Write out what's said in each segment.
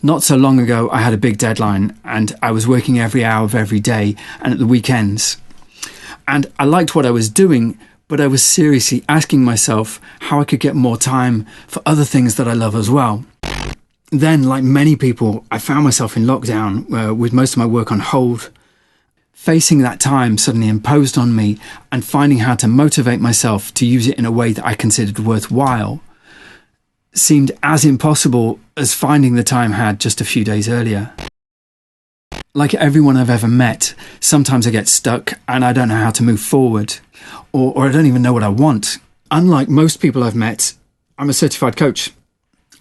Not so long ago, I had a big deadline and I was working every hour of every day and at the weekends. And I liked what I was doing, but I was seriously asking myself how I could get more time for other things that I love as well. Then, like many people, I found myself in lockdown with most of my work on hold. Facing that time suddenly imposed on me, and finding how to motivate myself to use it in a way that I considered worthwhile seemed as impossible as finding the time had just a few days earlier. Like everyone I've ever met, sometimes I get stuck and I don't know how to move forward, or I don't even know what I want. Unlike most people I've met, I'm a certified coach.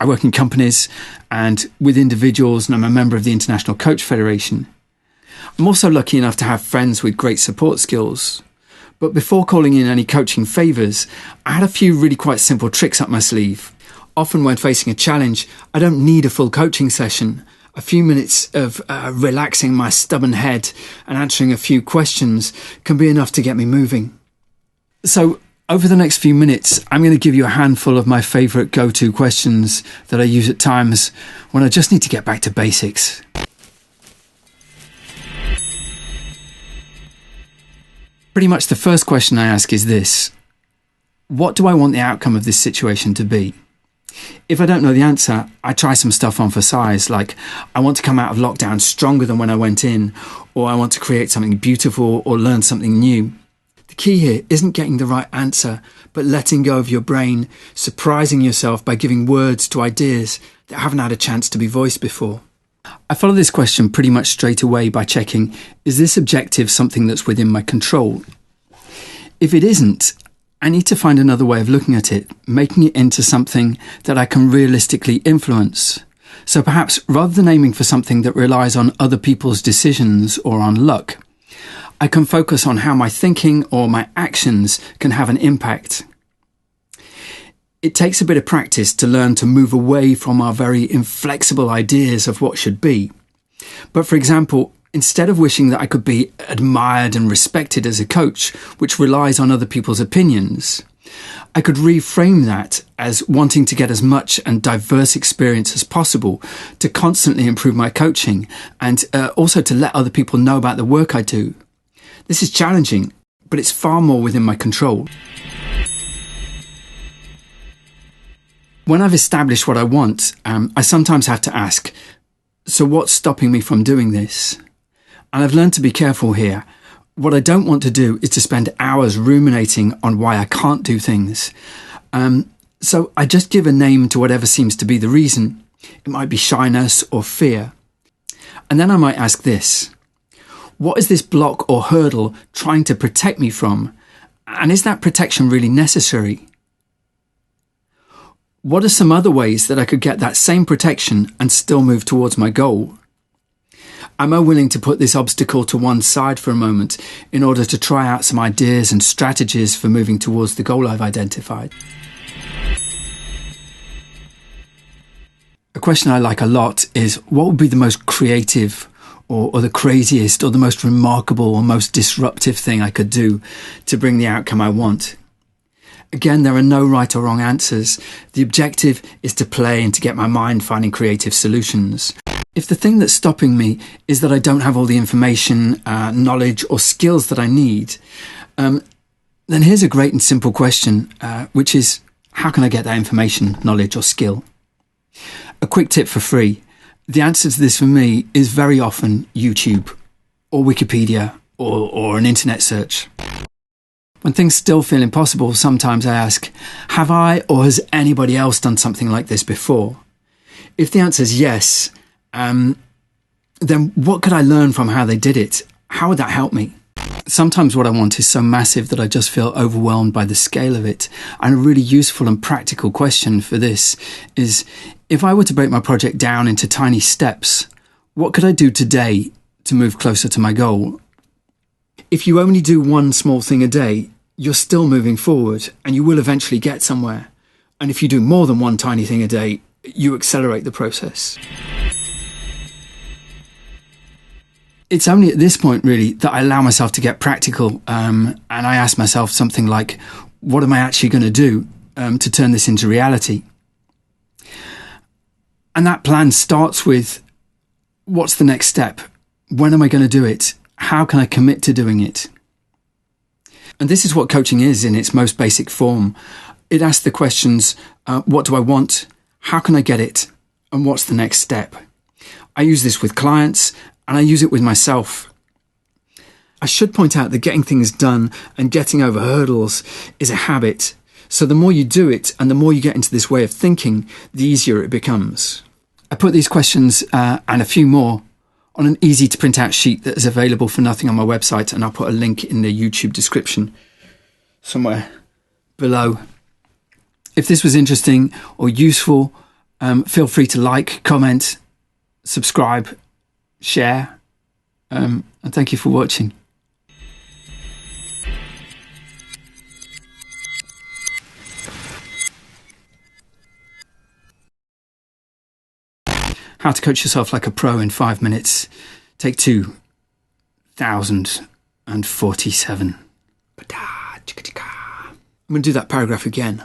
I work in companies and with individuals, and I'm a member of the International Coach Federation. I'm also lucky enough to have friends with great support skills. But before calling in any coaching favours, I had a few really quite simple tricks up my sleeve. Often when facing a challenge, I don't need a full coaching session. A few minutes of relaxing my stubborn head and answering a few questions can be enough to get me moving. So over the next few minutes, I'm going to give you a handful of my favourite go-to questions that I use at times when I just need to get back to basics. Pretty much the first question I ask is this: what do I want the outcome of this situation to be? If I don't know the answer, I try some stuff on for size, like I want to come out of lockdown stronger than when I went in, or I want to create something beautiful or learn something new. The key here isn't getting the right answer, but letting go of your brain, surprising yourself by giving words to ideas that haven't had a chance to be voiced before. I follow this question pretty much straight away by checking, is this objective something that's within my control? If it isn't, I need to find another way of looking at it, making it into something that I can realistically influence. So perhaps rather than aiming for something that relies on other people's decisions or on luck, I can focus on how my thinking or my actions can have an impact. It takes a bit of practice to learn to move away from our very inflexible ideas of what should be. But for example, instead of wishing that I could be admired and respected as a coach, which relies on other people's opinions, I could reframe that as wanting to get as much and diverse experience as possible to constantly improve my coaching and also to let other people know about the work I do. This is challenging, but it's far more within my control. When I've established what I want, I sometimes have to ask, so what's stopping me from doing this? And I've learned to be careful here. What I don't want to do is to spend hours ruminating on why I can't do things. So I just give a name to whatever seems to be the reason. It might be shyness or fear. And then I might ask this: what is this block or hurdle trying to protect me from? And is that protection really necessary? What are some other ways that I could get that same protection and still move towards my goal? Am I willing to put this obstacle to one side for a moment in order to try out some ideas and strategies for moving towards the goal I've identified? A question I like a lot is, what would be the most creative or the craziest or the most remarkable or most disruptive thing I could do to bring the outcome I want? Again, there are no right or wrong answers. The objective is to play and to get my mind finding creative solutions. If the thing that's stopping me is that I don't have all the information, knowledge or skills that I need, then here's a great and simple question, which is, how can I get that information, knowledge or skill? A quick tip for free. The answer to this for me is very often YouTube or Wikipedia or an internet search. When things still feel impossible, sometimes I ask, have I or has anybody else done something like this before? If the answer is yes, then what could I learn from how they did it? How would that help me? Sometimes what I want is so massive that I just feel overwhelmed by the scale of it. And a really useful and practical question for this is, if I were to break my project down into tiny steps, what could I do today to move closer to my goal? If you only do one small thing a day, you're still moving forward and you will eventually get somewhere. And if you do more than one tiny thing a day, you accelerate the process. It's only at this point, really, that I allow myself to get practical and I ask myself something like, what am I actually going to do to turn this into reality? And that plan starts with, what's the next step? When am I going to do it? How can I commit to doing it? And this is what coaching is in its most basic form. It asks the questions, what do I want? How can I get it? And what's the next step? I use this with clients and I use it with myself. I should point out that getting things done and getting over hurdles is a habit. So the more you do it and the more you get into this way of thinking, the easier it becomes. I put these questions and a few more on an easy to print out sheet that is available for nothing on my website, and I'll put a link in the YouTube description somewhere below. If this was interesting or useful, feel free to like, comment, subscribe, share, and thank you for watching. How to coach yourself like a pro in 5 minutes. Take 2047. I'm going to do that paragraph again.